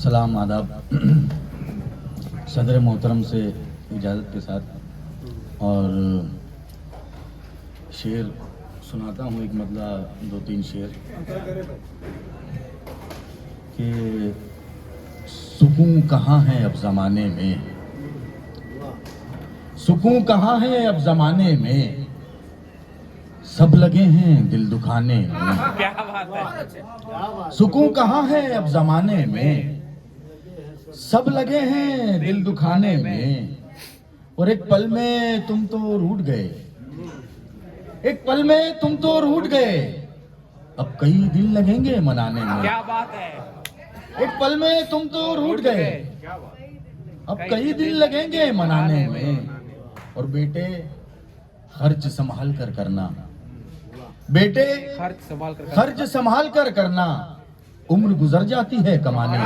सलाम आदाब। सदर मोहतरम से इजाज़त के साथ और शेर सुनाता हूँ। एक मतला दो तीन शेर कि सुकून कहाँ है अब ज़माने में, सुकून कहाँ है अब ज़माने में, सब लगे हैं दिल दुखाने में। क्या बात है। सुकून कहाँ है अब ज़माने में, सब लगे हैं दिल दुखाने में। और एक पल में तुम तो रूठ गए, एक पल में तुम तो रूठ गए, अब कई दिन लगेंगे मनाने में। क्या बात है। एक पल में तुम तो रूठ गए, अब कई दिन लगेंगे मनाने में। और बेटे खर्च संभाल कर करना, बेटे खर्च संभाल कर करना, उम्र गुजर जाती है कमाने में।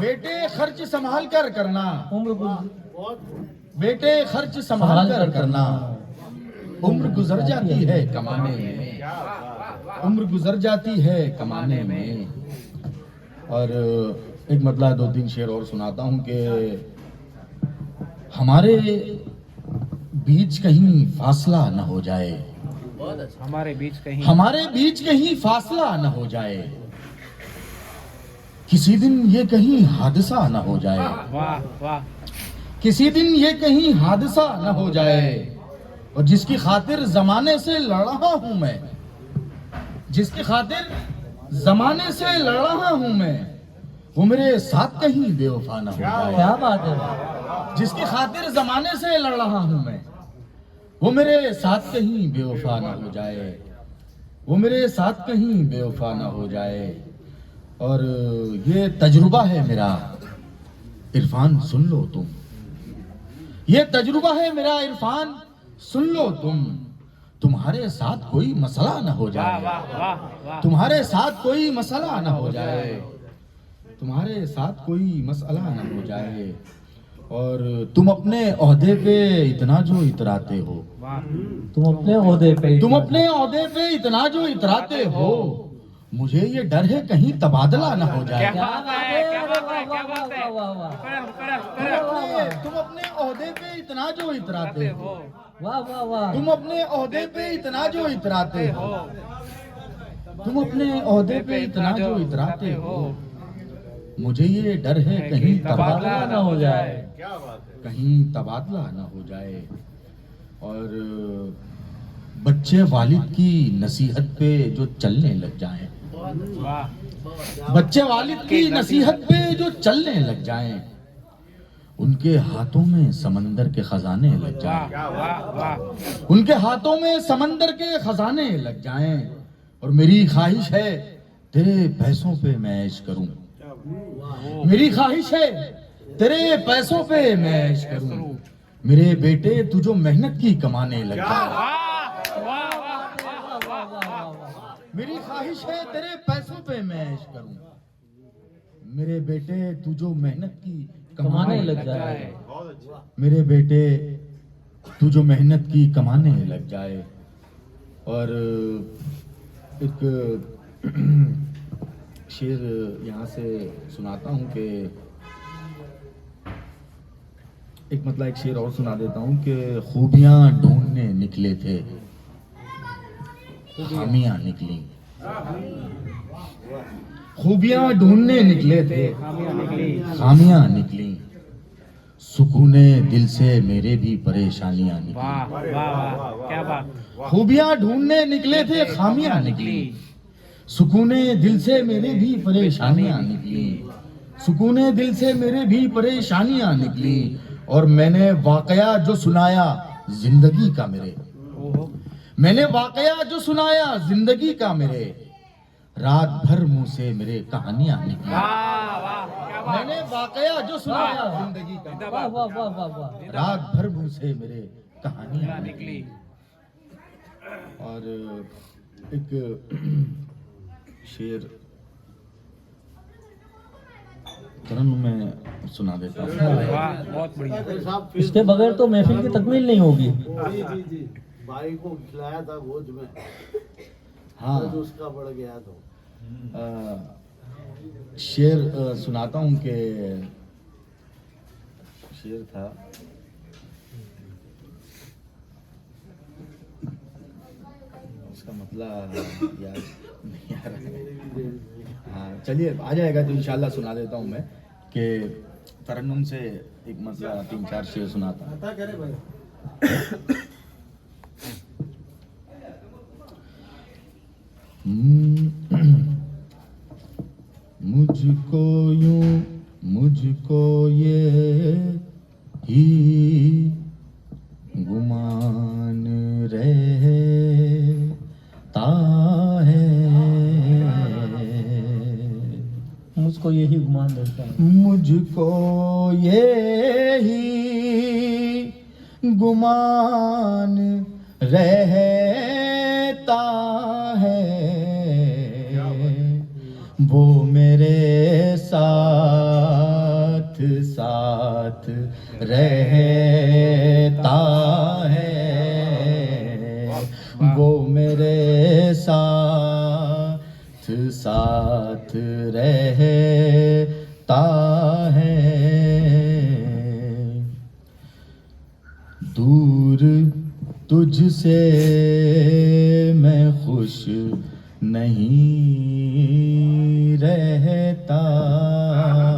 बेटे खर्च संभाल कर करना, बेटे खर्च संभाल कर करना, उम्र गुजर जाती है कमाने में, उम्र गुजर जाती है कमाने में। और एक मतलब दो तीन शेर और सुनाता हूँ कि हमारे बीच कहीं फासला न हो जाए, हमारे बीच कहीं फासला न हो जाए, किसी दिन ये कहीं हादसा न हो जाए, वाह वाह। किसी दिन ये कहीं हादसा न हो जाए। और जिसकी खातिर जमाने से लड़ रहा हूं मैं, जिसकी खातिर जमाने से लड़ रहा हूं मैं, वो मेरे साथ कहीं बेवफा न हो जाए। क्या बात है। जिसकी खातिर जमाने से लड़ रहा हूं मैं, वो मेरे साथ कहीं बेवफा न हो जाए, वो मेरे साथ कहीं बेवफा न हो जाए। और ये तजुर्बा है मेरा इरफान सुन लो तुम, ये तजुर्बा है मेरा इरफान सुन लो तुम, तुम्हारे साथ कोई मसला न हो जाए, वाह वाह वाह। तुम्हारे साथ कोई मसला न हो जाए, तुम्हारे साथ कोई मसला न हो जाए। और तुम अपने ओहदे पे इतना जो इतराते हो, तुम अपने ओहदे पे इतना जो इतराते हो, मुझे ये डर है कहीं तबादला ना हो जाए। क्या बात है, क्या बात है, क्या बात है। तुम अपने ओहदे पे इतना जो इतराते हो, वाह वाह वाह। तुम अपने ओहदे पे इतना जो इतराते हो, तुम अपने ओहदे पे इतना जो इतराते हो, मुझे ये डर है कहीं तबादला ना हो जाए, कहीं तबादला ना हो जाए। और बच्चे वालिद की नसीहत पे जो चलने लग जाएं, बच्चे वालिद की नसीहत पे जो चलने लग जाएं, उनके हाथों में समंदर के खजाने लग जाएं, उनके हाथों में समंदर के खजाने लग जाएं। और मेरी ख्वाहिश है तेरे पैसों पे मैं ऐश करूं, मेरी ख्वाहिश है तेरे पैसों पे मैं ऐश करूं, मेरे बेटे तू जो मेहनत की कमाने लग जाए। मेरी ख्वाहिश है तेरे पैसों पे मैं ऐश करूं, मेरे बेटे तू जो मेहनत की कमाने लग जाए, मेरे बेटे तू जो मेहनत की कमाने लग जाए। और एक शेर यहाँ से सुनाता हूँ कि एक मतलब एक शेर और सुना देता हूँ कि खूबियां ढूंढने निकले थे, खामियां निकली, खूबियां ढूंढने निकले थे, खामियां निकली, सुकूने दिल से मेरे भी परेशानियां निकली। वाह वाह, क्या बात। खूबियां ढूंढने निकले थे, खामियां निकली, सुकूने दिल से मेरे भी परेशानियां निकली, सुकूने दिल से मेरे भी परेशानियां निकली। और मैंने वाकया जो सुनाया जिंदगी का मेरे, मैंने वाकया जो सुनाया जिंदगी का मेरे, रात भर मुंह से मेरे कहानियां निकली। मैंने वाकया जो सुनाया जिंदगी का, वाह वाह वाह वाह वाह। रात भर मुंह से मेरे कहानियां निकली। और एक शेर तुरंत में सुना देता हूँ। बहुत बढ़िया। इसके बगैर तो महफिल की तकमील नहीं होगी। जी। भाई को खिलाया था भोज में, हाँ तो उसका बढ़ गया तो शेर सुनाता हूँ कि शेर था उसका मतलब यार नहीं आ रहा है। हाँ चलिए आ जाएगा तो इंशाल्लाह सुना देता हूँ मैं कि तरन्नुम से एक मतलब 3-4 शेर सुनाता हूँ। पता करे भाई मुझको ये ही गुमान रहता है, मुझको यही गुमान रहता है, मुझको ये ही गुमान रहता है, वो मेरे साथ साथ रहता है, वो मेरे साथ साथ रहता है। दूर तुझसे मैं खुश नहीं रहता,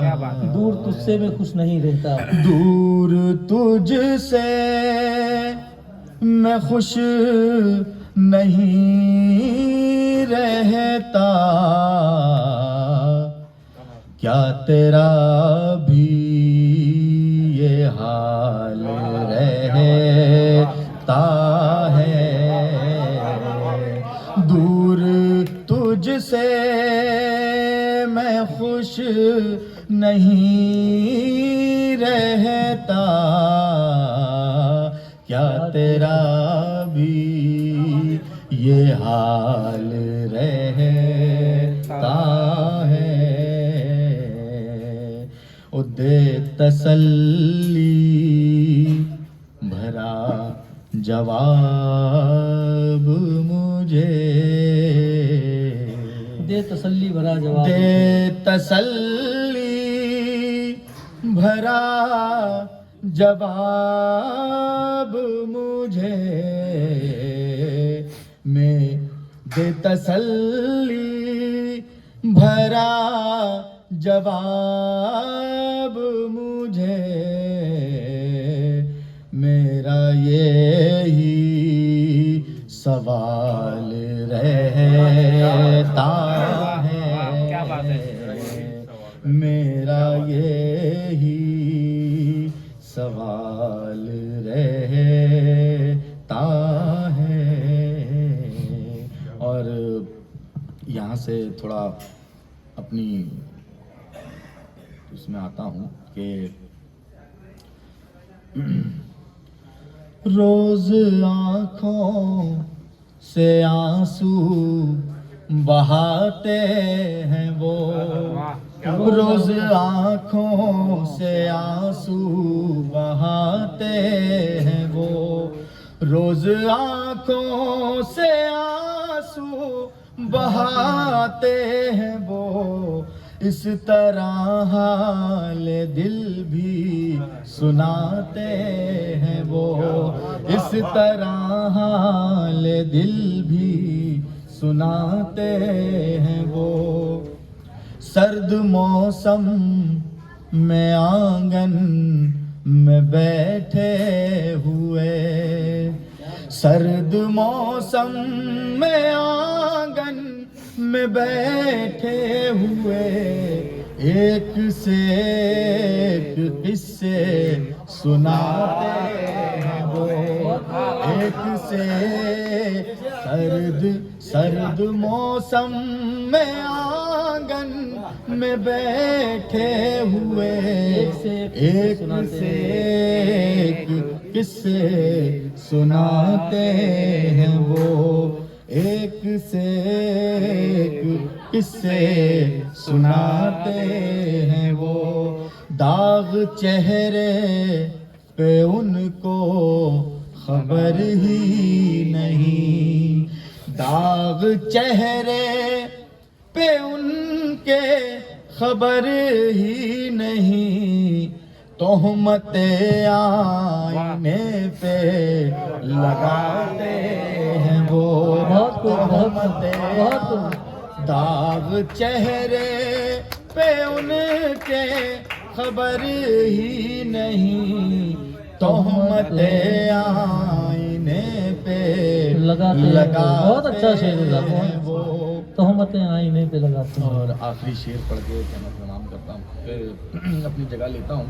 क्या बात है। दूर तुझसे मैं खुश नहीं रहता, दूर तुझसे मैं खुश नहीं रहता, क्या तेरा भी ये हाल रहता है, दूर तुझसे मैं खुश नहीं रहता, क्या तेरा भी ये हाल रहता है। ओ दे तसल्ली भरा जवाब मुझे, दे तसल्ली भरा जवाब, दे तसल्ली भरा जवाब मुझे, मैं दे तसल्ली भरा जवाब मुझे, मेरा यही सवाल रहता है, क्या बात है। मेरा यही सवाल रहता है। और यहाँ से थोड़ा अपनी उसमें आता हूँ कि रोज आँखों से आंसू बहाते हैं वो, रोज आँखों से आंसू बहाते हैं वो, रोज आँखों से आंसू बहाते हैं वो, इस तरह हाल दिल भी सुनाते हैं वो, इस तरह हाल दिल भी सुनाते हैं वो। सर्द मौसम में आंगन में बैठे हुए, सर्द मौसम में आंगन में बैठे हुए, एक से एक किस्से सुनाते हैं वो, एक से सर्द मौसम में आंगन में बैठे हुए, एक से एक किस्से सुनाते हैं वो, एक से एक किस्से सुनाते हैं वो। दाग चेहरे पे उनको खबर ही नहीं, दाग चेहरे पे उनके खबर ही नहीं, तोहमते आईने पे लगाते हैं वो, बहुत खूब, बहुत खूब, तोहमते बहुत खूब। दाग चेहरे पे उनके खबर ही नहीं, तोहमते आईने पे लगाते हैं। लगाते बहुत अच्छा शेर है, हैं वो। तोहमतें आईने पे लगाते हैं। और आखिरी शेर पढ़ के मैं प्रणाम करता हूँ, फिर अपनी जगह लेता हूँ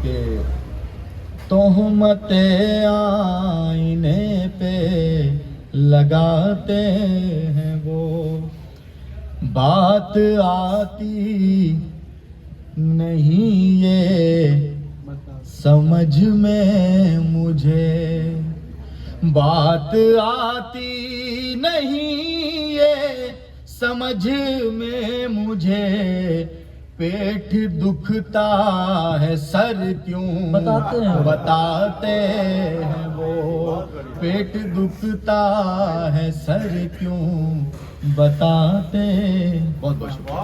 कि तोहमते आईने पे लगाते हैं वो, बात आती नहीं ये समझ में मुझे, बात आती नहीं ये समझ में मुझे, पेट दुखता है सर क्यों बताते हैं वो, पेट दुखता है सर क्यों बताते। बहुत बहुत शुक्रिया।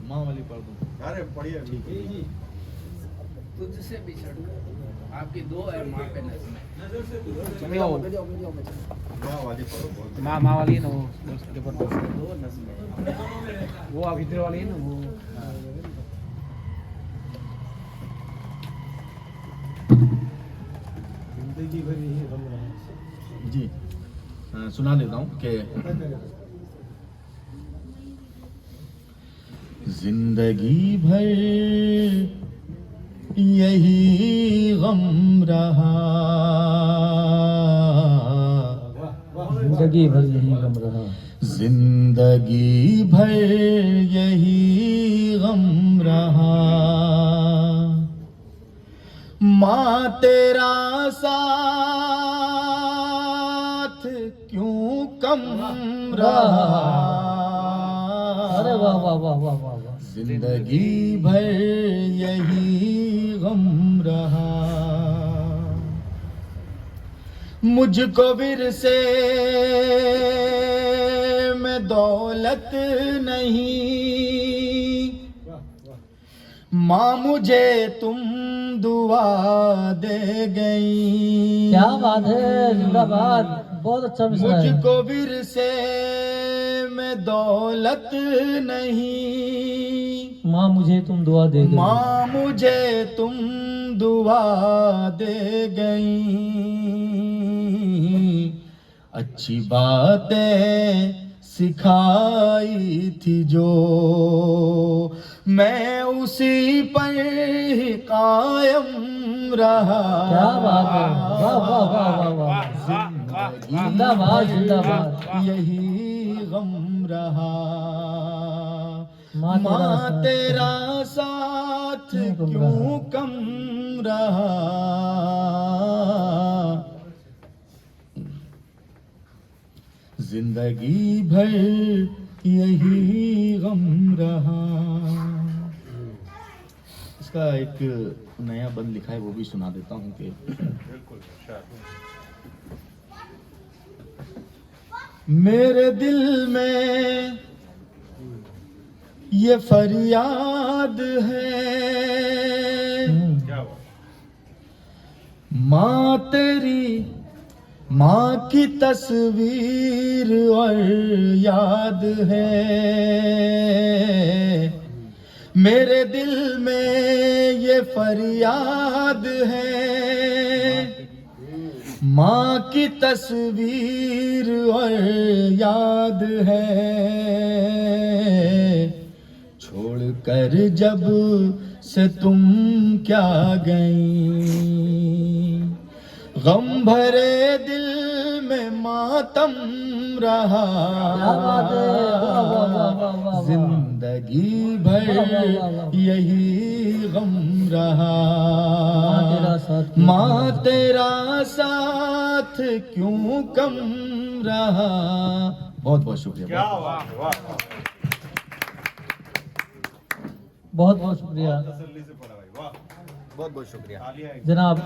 माँ वाली पढ़ दूँ? अरे बढ़िया, ठीक है। तुझसे बिछड़ आपकी दो है माँ पे नज़में। माँ वाली पढ़ो, बहुत माँ वाली है ना वो, उसके ऊपर दो नज़में। वो अभी वाली है ना वो। जिंदगी भर यही गम रहा। जी सुना देता हूँ कि जिंदगी भर यही गम रहा, जिंदगी भर यही गम रहा, जिंदगी भर यही गम रहा, माँ तेरा साथ क्यों कम रहा। अरे वाह वाह वाह वाह वाह वाह। जिंदगी भर यही गम रहा, मुझको विरसे में दौलत नहीं, माँ मुझे तुम दुआ दे गई। क्या बात है, जिंदाबाद, बहुत अच्छा मिसरा है। मुझको विरसे में दौलत नहीं, माँ मुझे तुम दुआ दे गई। माँ मुझे तुम दुआ दे गई, अच्छी बातें सिखाई थी जो, मैं उसी पर ही कायम रहा। क्या बात है, वाह वाह वाह वाह वाह। जिंदाबाद जिंदाबाद। यही गम रहा, माँ माँ तेरा साथ क्यों कम रहा। जिंदगी भर यही गम रहा। इसका एक नया बंद लिखा है, वो भी सुना देता हूँ कि मेरे दिल में ये फरियाद है, माँ तेरी माँ की तस्वीर और याद है, मेरे दिल में ये फरियाद है, माँ की तस्वीर और याद है, छोड़ कर जब से तुम क्या गई, गम भरे दिल में मातम रहा। क्या बात है, वाह वाह वाह वाह वाह। जिंदगी भर यही गम रहा, माँ तेरा साथ क्यों कम रहा। बहुत बहुत शुक्रिया। क्या वाह वाह, बहुत बहुत शुक्रिया तसल्ली से पढ़ा भाई, वाह, बहुत बहुत शुक्रिया। तालियां। जनाब।